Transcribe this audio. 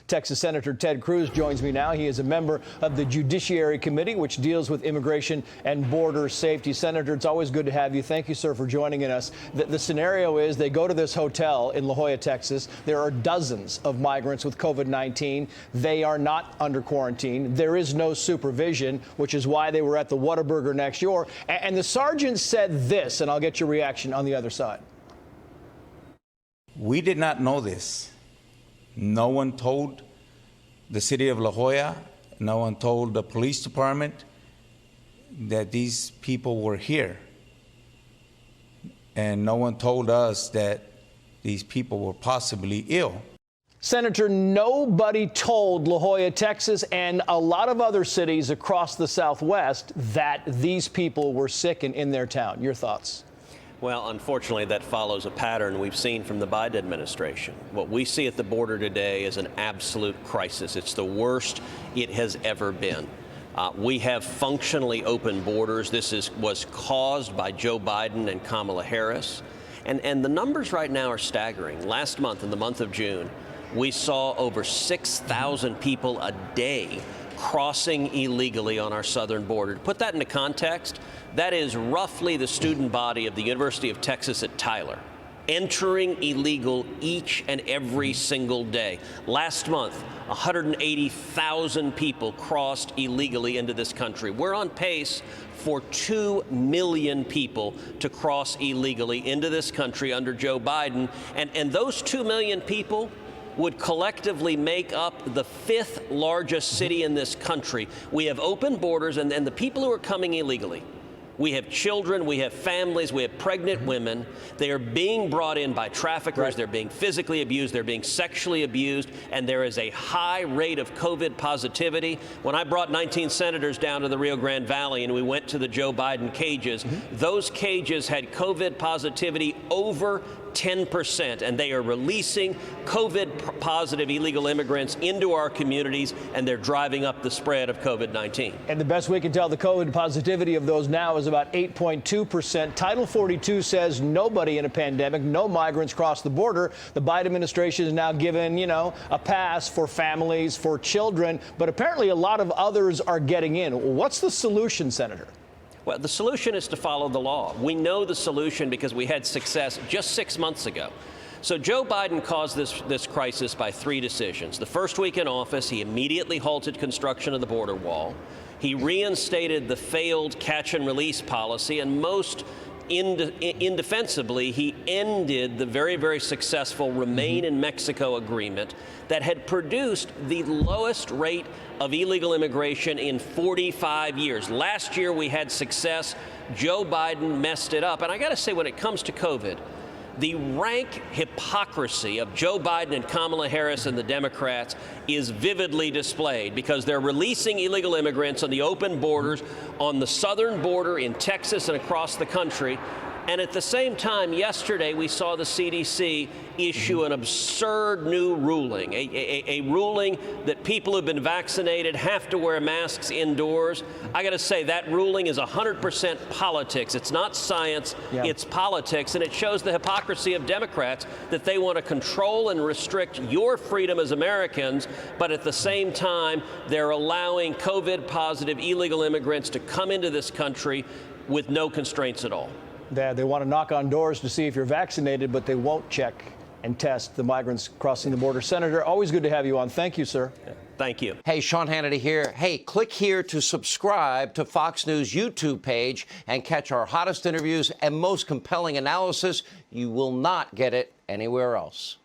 Texas Senator Ted Cruz joins me now. He is a member of the Judiciary Committee, which deals with immigration and border safety. Senator, it's always good to have you. Thank you, sir, for joining us. The scenario is they go to this hotel in La Jolla, Texas. There are dozens of migrants with COVID-19. They are not under quarantine. There is no supervision, which is why they were at the Whataburger next door. And the sergeant said this, and I'll get your reaction on the other side. We did not know this. No one told the city of La Jolla, no one told the police department that these people were here. And no one told us that these people were possibly ill. Senator, nobody told La Jolla, Texas, and a lot of other cities across the Southwest that these people were sick and in their town. Your thoughts? Well, unfortunately, that follows a pattern we've seen from the Biden administration. What we see at the border today is an absolute crisis. It's the worst it has ever been. We have functionally open borders. This was caused by Joe Biden and Kamala Harris. And the numbers right now are staggering. Last month, in the month of June, we saw over 6,000 people a day crossing illegally on our southern border. To put that into context, that is roughly the student body of the University of Texas at Tyler, entering illegal each and every single day. Last month, 180,000 people crossed illegally into this country. We're on pace for 2 million people to cross illegally into this country under Joe Biden. And those 2 million people would collectively make up the 5th largest city in this country. We have open borders, and the people who are coming illegally, we have children, we have families, we have pregnant women. They are being brought in by traffickers. Right. They're being physically abused. They're being sexually abused. And there is a high rate of COVID positivity. When I brought 19 senators down to the Rio Grande Valley and we went to the Joe Biden cages, those cages had COVID positivity over 10%, and they are releasing COVID-positive illegal immigrants into our communities, and they're driving up the spread of COVID-19. And the best we can tell, the COVID positivity of those now is about 8.2%. Title 42 says nobody in a pandemic, no migrants cross the border. The Biden administration is now given, a pass for families, for children, but apparently a lot of others are getting in. What's the solution, Senator? Well, the solution is to follow the law. We know the solution because we had success just 6 months ago. So Joe Biden caused this crisis by 3 decisions. The first week in office, he immediately halted construction of the border wall. He reinstated the failed catch and release policy, and most indefensibly, he ended the very, very successful Remain in Mexico agreement that had produced the lowest rate of illegal immigration in 45 years. Last year, we had success. Joe Biden messed it up. And I got to say, when it comes to COVID, the rank hypocrisy of Joe Biden and Kamala Harris and the Democrats is vividly displayed because they're releasing illegal immigrants on the open borders on the southern border in Texas and across the country. And at the same time, yesterday, we saw the CDC issue an absurd new ruling, a ruling that people who've been vaccinated have to wear masks indoors. I got to say, that ruling is 100% politics. It's not science, It's politics, and it shows the hypocrisy of Democrats that they want to control and restrict your freedom as Americans, but at the same time, they're allowing COVID-positive illegal immigrants to come into this country with no constraints at all. They want to knock on doors to see if you're vaccinated, but they won't check and test the migrants crossing the border. Senator, always good to have you on. Thank you, sir. Thank you. Hey, Sean Hannity here. Hey, click here to subscribe to Fox News YouTube page and catch our hottest interviews and most compelling analysis. You will not get it anywhere else.